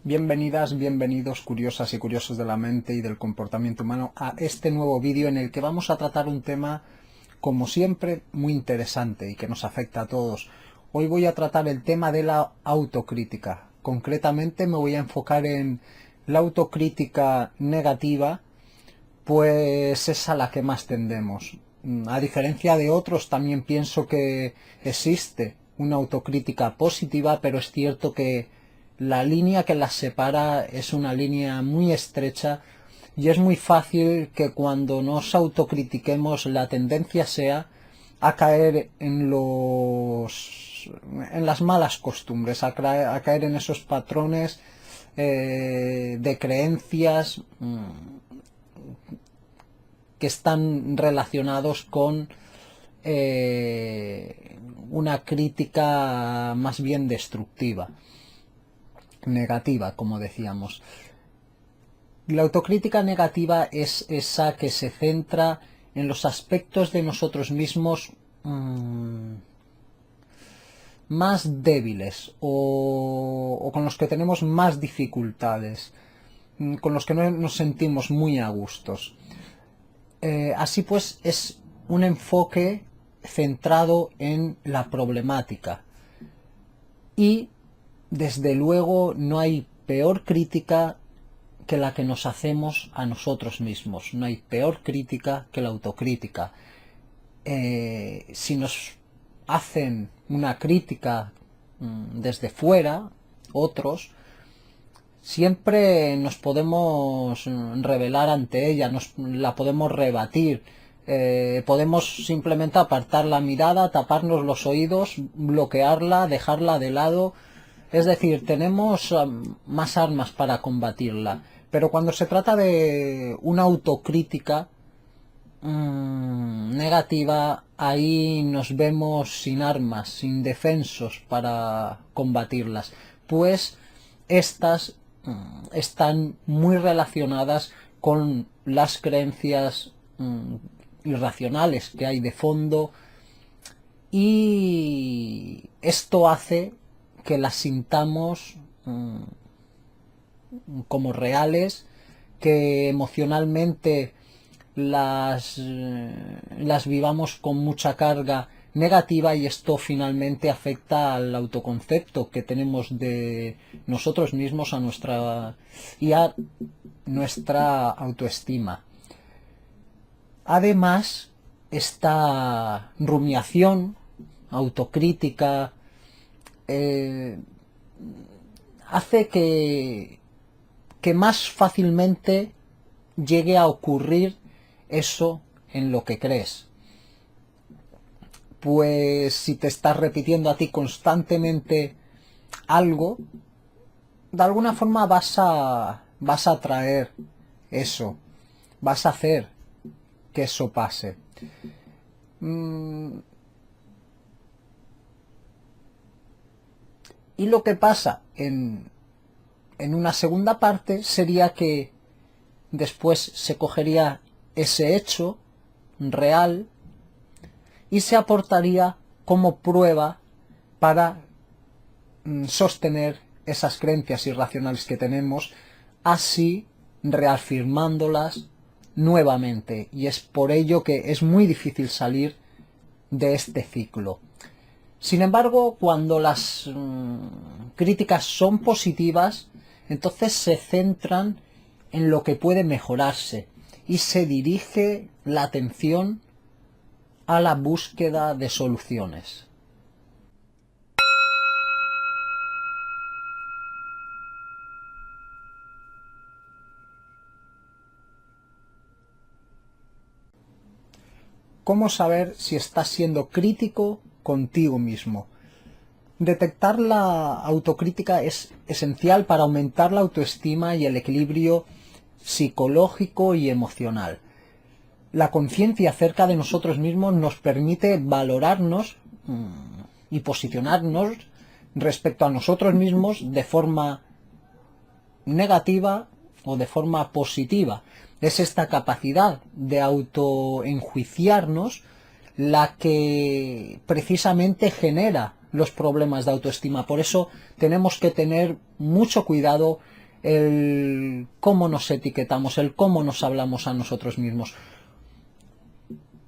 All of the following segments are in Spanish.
Bienvenidas, bienvenidos curiosas y curiosos de la mente y del comportamiento humano a este nuevo vídeo en el que vamos a tratar un tema, como siempre, muy interesante y que nos afecta a todos. Hoy voy a tratar el tema de la autocrítica. Concretamente me voy a enfocar en la autocrítica negativa, pues es a la que más tendemos. A diferencia de otros, también pienso que existe una autocrítica positiva, pero es cierto que la línea que las separa es una línea muy estrecha y es muy fácil que cuando nos autocritiquemos la tendencia sea a caer en las malas costumbres, a caer en esos patrones de creencias que están relacionados con una crítica más bien destructiva, negativa, como decíamos. La autocrítica negativa es esa que se centra en los aspectos de nosotros mismos más débiles o con los que tenemos más dificultades, con los que no nos sentimos muy a gustos. Así pues, es un enfoque centrado en la problemática. Y, desde luego, no hay peor crítica que la que nos hacemos a nosotros mismos. No hay peor crítica que la autocrítica. Si nos hacen una crítica desde fuera, otros, siempre nos podemos rebelar ante ella, la podemos rebatir, podemos simplemente apartar la mirada, taparnos los oídos, bloquearla, dejarla de lado. Es decir, tenemos más armas para combatirla. Pero cuando se trata de una autocrítica negativa, ahí nos vemos sin armas, indefensos para combatirlas. Pues estas están muy relacionadas con las creencias irracionales que hay de fondo, y esto hace que las sintamos como reales, que emocionalmente las vivamos con mucha carga negativa, y esto finalmente afecta al autoconcepto que tenemos de nosotros mismos y a nuestra autoestima. Además, esta rumiación autocrítica hace que más fácilmente llegue a ocurrir eso en lo que crees. Pues si te estás repitiendo a ti constantemente algo, de alguna forma vas a atraer eso, vas a hacer que eso pase. Y lo que pasa en una segunda parte sería que después se cogería ese hecho real y se aportaría como prueba para sostener esas creencias irracionales que tenemos, así reafirmándolas nuevamente. Y es por ello que es muy difícil salir de este ciclo. Sin embargo, cuando las críticas son positivas, entonces se centran en lo que puede mejorarse y se dirige la atención a la búsqueda de soluciones. ¿Cómo saber si estás siendo crítico contigo mismo? Detectar la autocrítica es esencial para aumentar la autoestima y el equilibrio psicológico y emocional. La conciencia acerca de nosotros mismos nos permite valorarnos y posicionarnos respecto a nosotros mismos de forma negativa o de forma positiva. Es esta capacidad de autoenjuiciarnos la que precisamente genera los problemas de autoestima. Por eso tenemos que tener mucho cuidado el cómo nos etiquetamos, el cómo nos hablamos a nosotros mismos.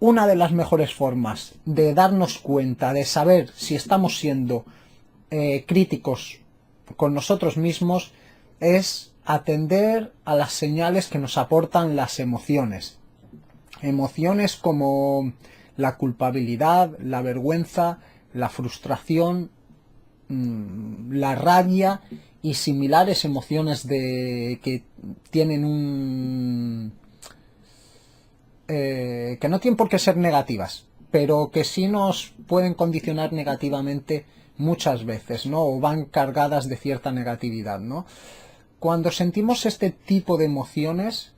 Una de las mejores formas de darnos cuenta, de saber si estamos siendo críticos con nosotros mismos, es atender a las señales que nos aportan las emociones. Emociones como la culpabilidad, la vergüenza, la frustración, la rabia y similares emociones que tienen que no tienen por qué ser negativas, pero que sí nos pueden condicionar negativamente muchas veces, ¿no? O van cargadas de cierta negatividad, ¿no? Cuando sentimos este tipo de emociones,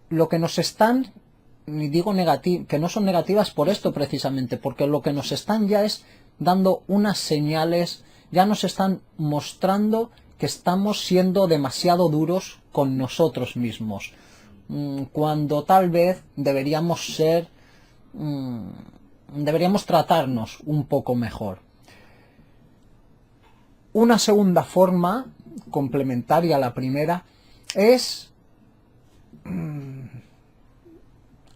lo que nos están, y digo que no son negativas por esto precisamente, porque lo que nos están ya es dando unas señales, ya nos están mostrando que estamos siendo demasiado duros con nosotros mismos, cuando tal vez deberíamos tratarnos un poco mejor. Una segunda forma, complementaria a la primera, es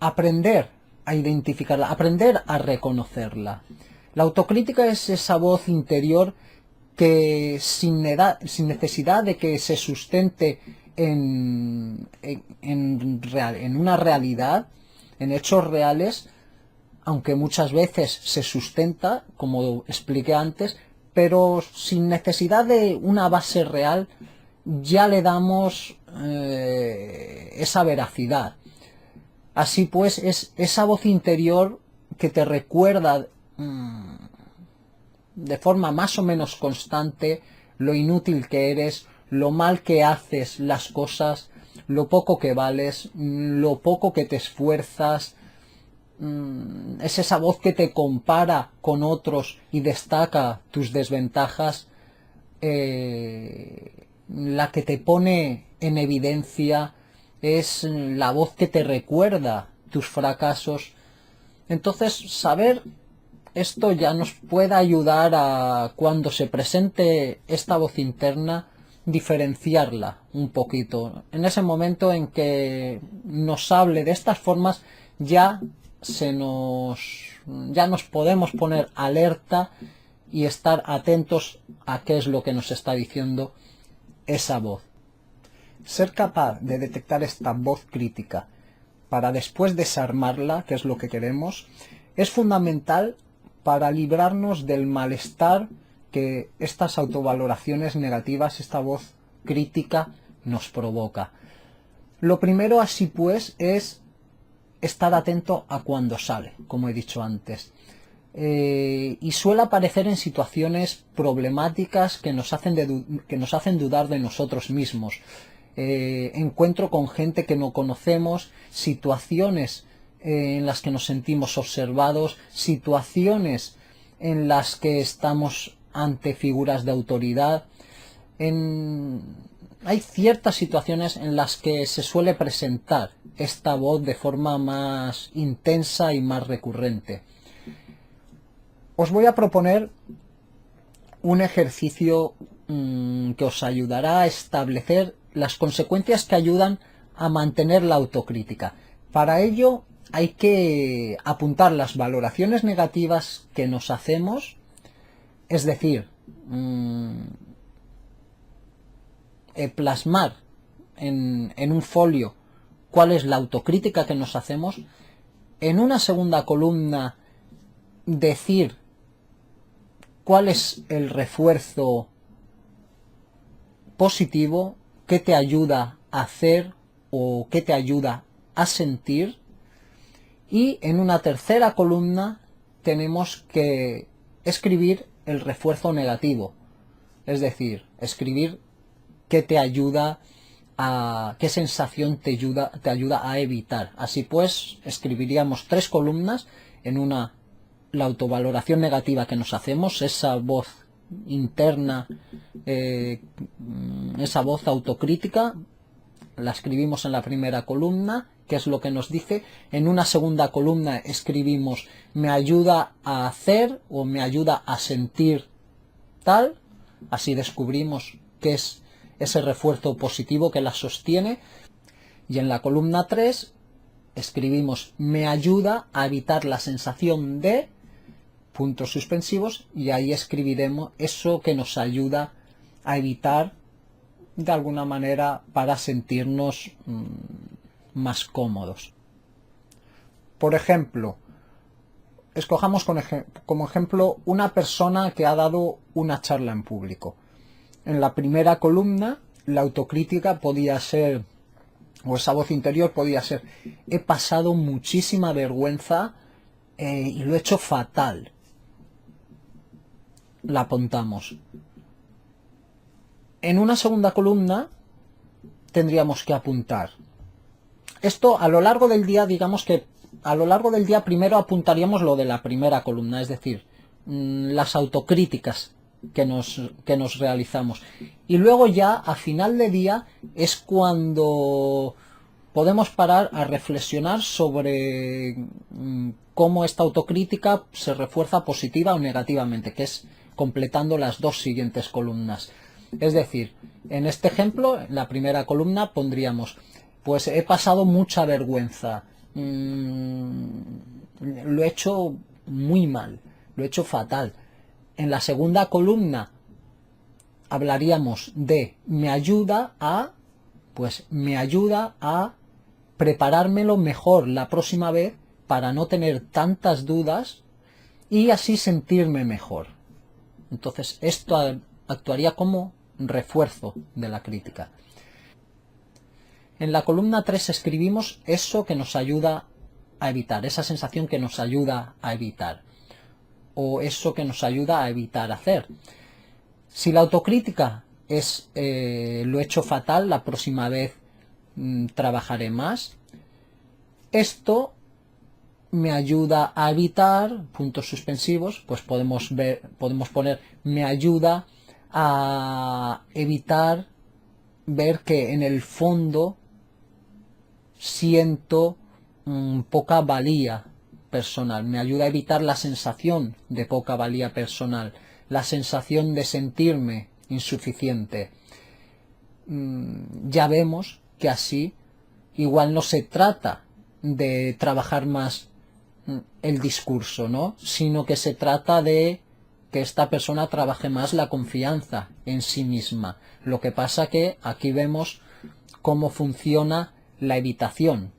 aprender a identificarla, aprender a reconocerla. La autocrítica es esa voz interior que sin necesidad de que se sustente en una realidad, en hechos reales, aunque muchas veces se sustenta, como expliqué antes, pero sin necesidad de una base real, ya le damos esa veracidad. Así pues, es esa voz interior que te recuerda de forma más o menos constante lo inútil que eres, lo mal que haces las cosas, lo poco que vales, lo poco que te esfuerzas. Es esa voz que te compara con otros y destaca tus desventajas, la que te pone en evidencia, es la voz que te recuerda tus fracasos. Entonces, saber esto ya nos puede ayudar a, cuando se presente esta voz interna, diferenciarla un poquito. En ese momento en que nos hable de estas formas, ya nos podemos poner alerta y estar atentos a qué es lo que nos está diciendo esa voz. Ser capaz de detectar esta voz crítica para después desarmarla, que es lo que queremos, es fundamental para librarnos del malestar que estas autovaloraciones negativas, esta voz crítica, nos provoca. Lo primero, así pues, es estar atento a cuando sale, como he dicho antes. Y suele aparecer en situaciones problemáticas que nos hacen dudar de nosotros mismos. Encuentro con gente que no conocemos, situaciones en las que nos sentimos observados, situaciones en las que estamos ante figuras de autoridad. Hay ciertas situaciones en las que se suele presentar esta voz de forma más intensa y más recurrente. Os voy a proponer un ejercicio que os ayudará a establecer las consecuencias que ayudan a mantener la autocrítica. Para ello hay que apuntar las valoraciones negativas que nos hacemos, es decir, plasmar en un folio cuál es la autocrítica que nos hacemos. En una segunda columna, decir cuál es el refuerzo positivo que te ayuda a hacer o que te ayuda a sentir. Y en una tercera columna tenemos que escribir el refuerzo negativo, es decir, escribir qué te ayuda qué sensación te ayuda a evitar. Así pues, escribiríamos 3 columnas. En una, la autovaloración negativa que nos hacemos, esa voz interna, esa voz autocrítica, la escribimos en la primera columna, que es lo que nos dice. En una segunda columna escribimos me ayuda a hacer o me ayuda a sentir tal, así descubrimos qué es ese refuerzo positivo que la sostiene, y en la columna 3 escribimos me ayuda a evitar la sensación de puntos suspensivos, y ahí escribiremos eso que nos ayuda a evitar de alguna manera para sentirnos más cómodos. Por ejemplo, escojamos como ejemplo una persona que ha dado una charla en público. En la primera columna, la autocrítica podía ser, o esa voz interior podía ser, he pasado muchísima vergüenza y lo he hecho fatal. La apuntamos. En una segunda columna tendríamos que apuntar. Esto a lo largo del día, digamos que a lo largo del día primero apuntaríamos lo de la primera columna, es decir, las autocríticas que nos realizamos. Y luego ya a final de día es cuando podemos parar a reflexionar sobre cómo esta autocrítica se refuerza positiva o negativamente, que es completando las dos siguientes columnas. Es decir, en este ejemplo, en la primera columna pondríamos, pues he pasado mucha vergüenza, lo he hecho muy mal, lo he hecho fatal. En la segunda columna hablaríamos de me ayuda a preparármelo mejor la próxima vez para no tener tantas dudas y así sentirme mejor. Entonces esto actuaría como refuerzo de la crítica. En la columna 3 escribimos eso que nos ayuda a evitar, esa sensación que nos ayuda a evitar, o eso que nos ayuda a evitar hacer. Si la autocrítica es lo he hecho fatal, la próxima vez trabajaré más, esto me ayuda a evitar, puntos suspensivos, pues podemos poner me ayuda a evitar ver que en el fondo siento poca valía personal, me ayuda a evitar la sensación de poca valía personal, la sensación de sentirme insuficiente. Ya vemos que así igual no se trata de trabajar más el discurso, ¿no? Sino que se trata de que esta persona trabaje más la confianza en sí misma. Lo que pasa que aquí vemos cómo funciona la evitación.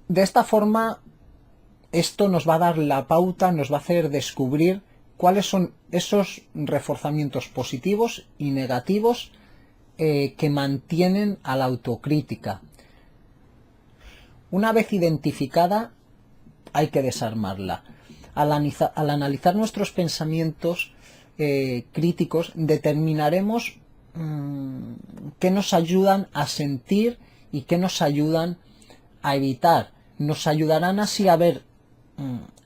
De esta forma, esto nos va a dar la pauta, nos va a hacer descubrir cuáles son esos reforzamientos positivos y negativos que mantienen a la autocrítica. Una vez identificada, hay que desarmarla. Al analizar nuestros pensamientos críticos, determinaremos qué nos ayudan a sentir y qué nos ayudan a evitar. Nos ayudarán así a ver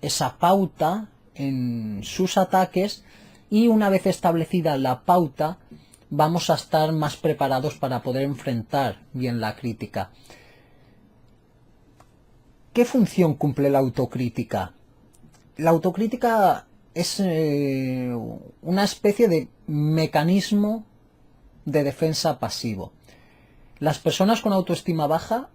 esa pauta en sus ataques, y una vez establecida la pauta, vamos a estar más preparados para poder enfrentar bien la crítica. ¿Qué función cumple la autocrítica? La autocrítica es una especie de mecanismo de defensa pasivo. Las personas con autoestima baja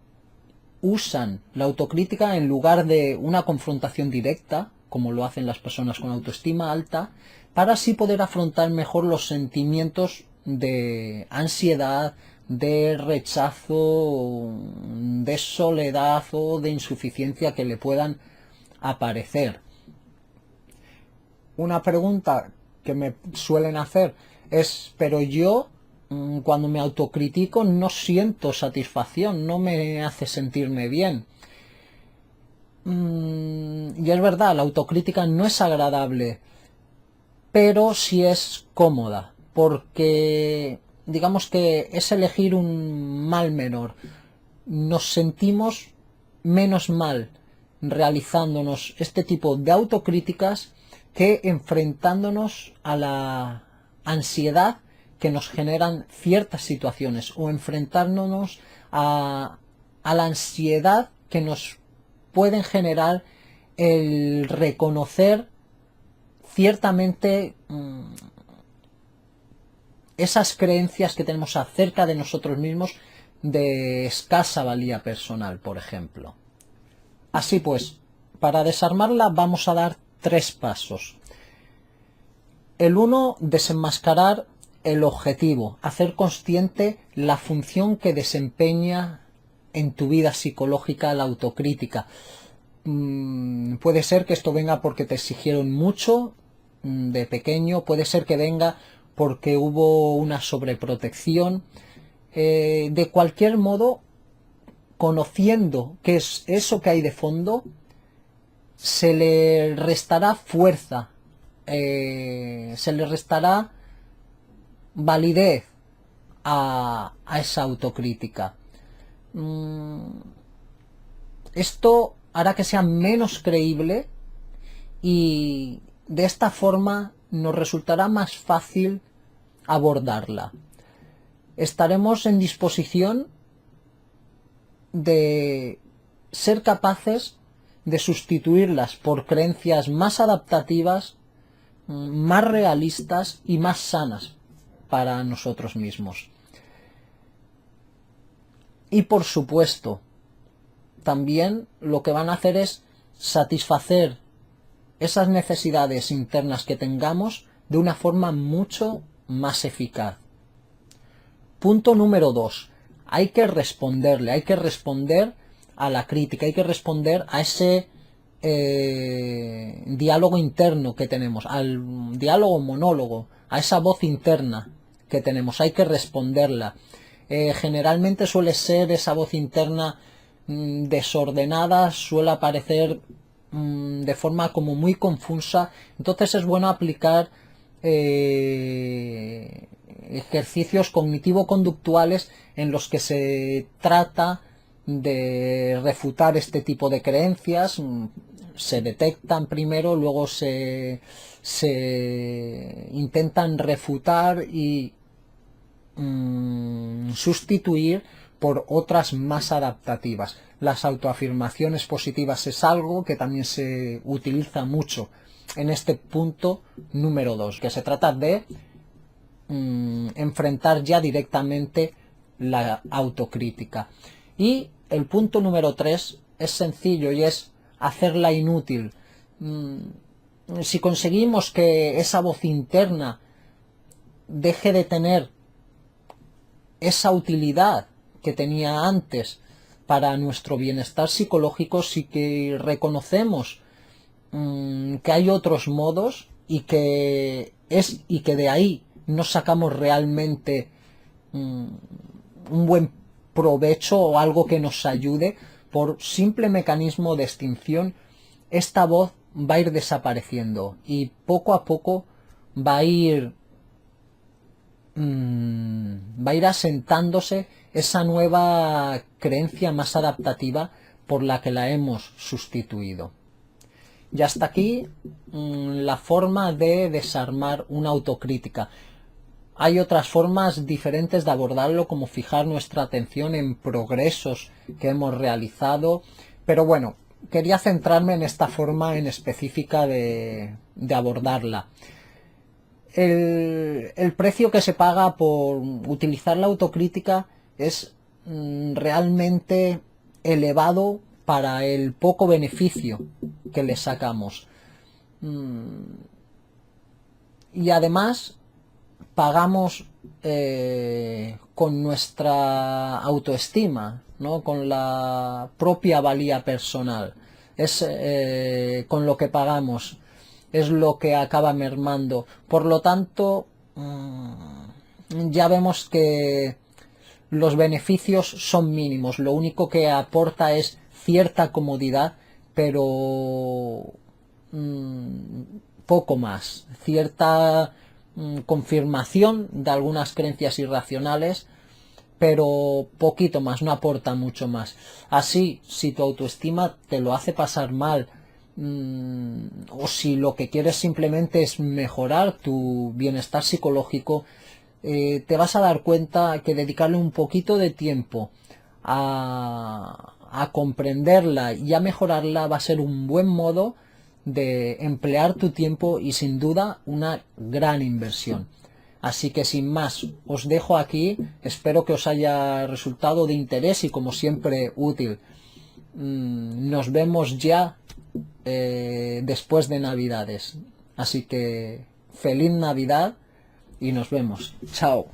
usan la autocrítica en lugar de una confrontación directa, como lo hacen las personas con autoestima alta, para así poder afrontar mejor los sentimientos de ansiedad, de rechazo, de soledad o de insuficiencia que le puedan aparecer. Una pregunta que me suelen hacer es, pero yo cuando me autocritico no siento satisfacción, no me hace sentirme bien. Y es verdad, la autocrítica no es agradable, pero sí es cómoda, porque digamos que es elegir un mal menor. Nos sentimos menos mal realizándonos este tipo de autocríticas que enfrentándonos a la ansiedad que nos generan ciertas situaciones, o enfrentándonos a la ansiedad que nos pueden generar el reconocer ciertamente esas creencias que tenemos acerca de nosotros mismos de escasa valía personal, por ejemplo. Así pues, para desarmarla vamos a dar 3 pasos. El 1, desenmascarar el objetivo, hacer consciente la función que desempeña en tu vida psicológica la autocrítica. Puede ser que esto venga porque te exigieron mucho de pequeño, puede ser que venga porque hubo una sobreprotección. De cualquier modo, conociendo qué es eso que hay de fondo, se le restará fuerza, se le restará validez a esa autocrítica. Esto hará que sea menos creíble y de esta forma nos resultará más fácil abordarla. Estaremos en disposición de ser capaces de sustituirlas por creencias más adaptativas, más realistas y más sanas para nosotros mismos. Y por supuesto, también lo que van a hacer es satisfacer esas necesidades internas que tengamos de una forma mucho más eficaz. Punto número 2. Hay que responderle, hay que responder a la crítica, hay que responder a ese diálogo interno que tenemos, al diálogo monólogo, a esa voz interna que tenemos, hay que responderla. Generalmente suele ser esa voz interna desordenada, suele aparecer de forma como muy confusa, entonces es bueno aplicar ejercicios cognitivo-conductuales en los que se trata de refutar este tipo de creencias. Se detectan primero, luego se intentan refutar y sustituir por otras más adaptativas. Las autoafirmaciones positivas es algo que también se utiliza mucho en este punto número 2, que se trata de enfrentar ya directamente la autocrítica. Y el punto número 3 es sencillo y es hacerla inútil. Si conseguimos que esa voz interna deje de tener esa utilidad que tenía antes para nuestro bienestar psicológico, si que reconocemos que hay otros modos y que de ahí nos sacamos realmente un buen provecho o algo que nos ayude, por simple mecanismo de extinción, esta voz va a ir desapareciendo y poco a poco va a ir asentándose esa nueva creencia más adaptativa por la que la hemos sustituido. Y hasta aquí la forma de desarmar una autocrítica. Hay otras formas diferentes de abordarlo, como fijar nuestra atención en progresos que hemos realizado, pero bueno, quería centrarme en esta forma en específica de abordarla. El precio que se paga por utilizar la autocrítica es realmente elevado para el poco beneficio que le sacamos. Y además pagamos con nuestra autoestima, ¿no? Con la propia valía personal. Es con lo que pagamos, es lo que acaba mermando. Por lo tanto, ya vemos que los beneficios son mínimos. Lo único que aporta es cierta comodidad, pero poco más. Cierta confirmación de algunas creencias irracionales, pero poquito más, no aporta mucho más. Así, si tu autoestima te lo hace pasar mal, o si lo que quieres simplemente es mejorar tu bienestar psicológico, te vas a dar cuenta que dedicarle un poquito de tiempo a comprenderla y a mejorarla va a ser un buen modo de emplear tu tiempo y sin duda una gran inversión. Así que sin más, os dejo aquí, espero que os haya resultado de interés y como siempre útil. Nos vemos ya después de Navidades. Así que feliz Navidad y nos vemos. Chao.